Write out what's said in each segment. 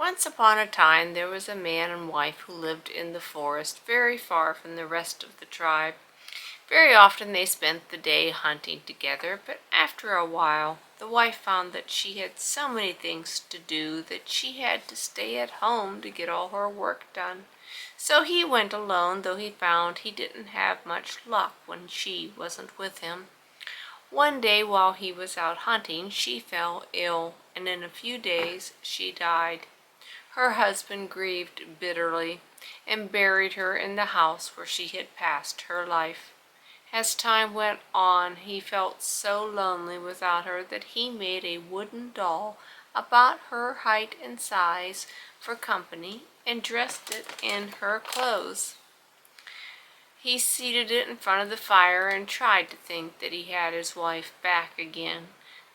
Once upon a time there was a man and wife who lived in the forest very far from the rest of the tribe. Very often they spent the day hunting together, but after a while the wife found that she had so many things to do that she had to stay at home to get all her work done. So he went alone, though he found he didn't have much luck when she wasn't with him. One day while he was out hunting, she fell ill, and in a few days she died. Her husband grieved bitterly and buried her in the house where she had passed her life. As time went on, he felt so lonely without her that he made a wooden doll about her height and size for company and dressed it in her clothes. He seated it in front of the fire and tried to think that he had his wife back again.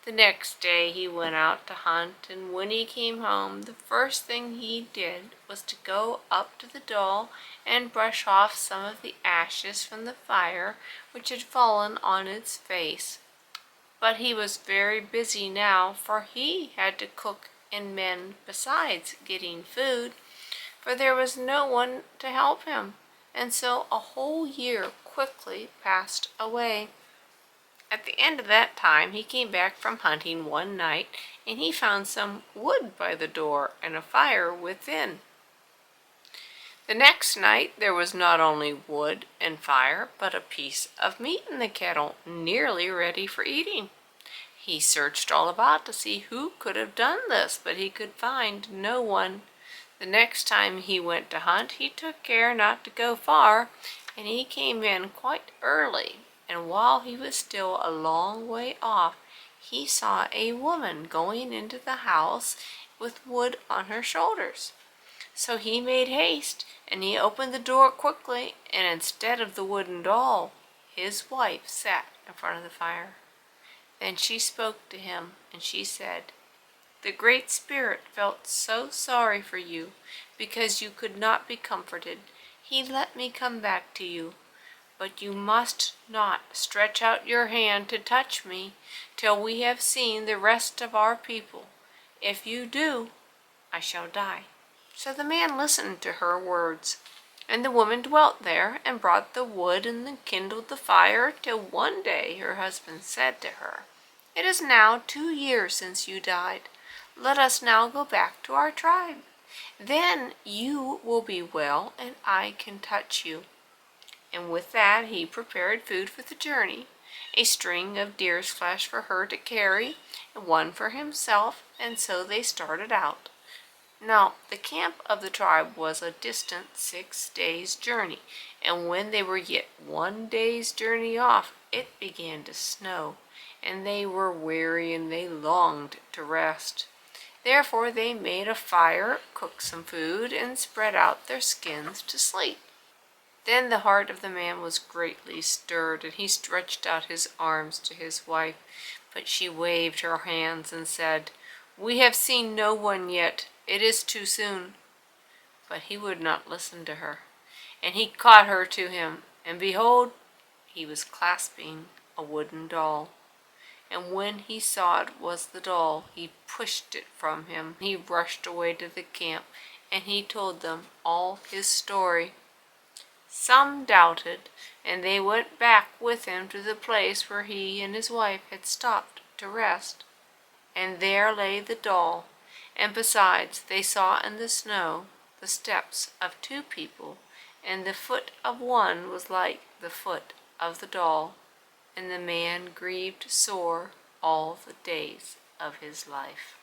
The next day he went out to hunt, and when he came home, the first thing he did was to go up to the doll and brush off some of the ashes from the fire which had fallen on its face. But he was very busy now, for he had to cook and mend besides getting food, for there was no one to help him, and so a whole year quickly passed away. At the end of that time he came back from hunting one night, and he found some wood by the door and a fire within. The next night there was not only wood and fire, but a piece of meat in the kettle, nearly ready for eating. He searched all about to see who could have done this, but he could find no one. The next time he went to hunt, he took care not to go far, and he came in quite early. And while he was still a long way off, he saw a woman going into the house with wood on her shoulders. So he made haste, and he opened the door quickly, and instead of the wooden doll, his wife sat in front of the fire. Then she spoke to him, and she said, "The Great Spirit felt so sorry for you because you could not be comforted. He let me come back to you. But you must not stretch out your hand to touch me till we have seen the rest of our people. If you do, I shall die." So the man listened to her words, and the woman dwelt there and brought the wood and kindled the fire, till one day her husband said to her, "It is now 2 years since you died. Let us now go back to our tribe. Then you will be well, and I can touch you." And with that he prepared food for the journey, a string of deer's flesh for her to carry, and one for himself, and so they started out. Now the camp of the tribe was a distant 6 days' journey, and when they were yet 1 day's journey off, it began to snow, and they were weary and they longed to rest. Therefore they made a fire, cooked some food, and spread out their skins to sleep. Then the heart of the man was greatly stirred, and he stretched out his arms to his wife, but she waved her hands and said, "We have seen no one yet. It is too soon." But he would not listen to her, and he caught her to him, and behold, he was clasping a wooden doll. And when he saw it was the doll, he pushed it from him. He rushed away to the camp, and he told them all his story. Some doubted, and they went back with him to the place where he and his wife had stopped to rest. And there lay the doll, and besides they saw in the snow the steps of 2 people, and the foot of one was like the foot of the doll, and the man grieved sore all the days of his life.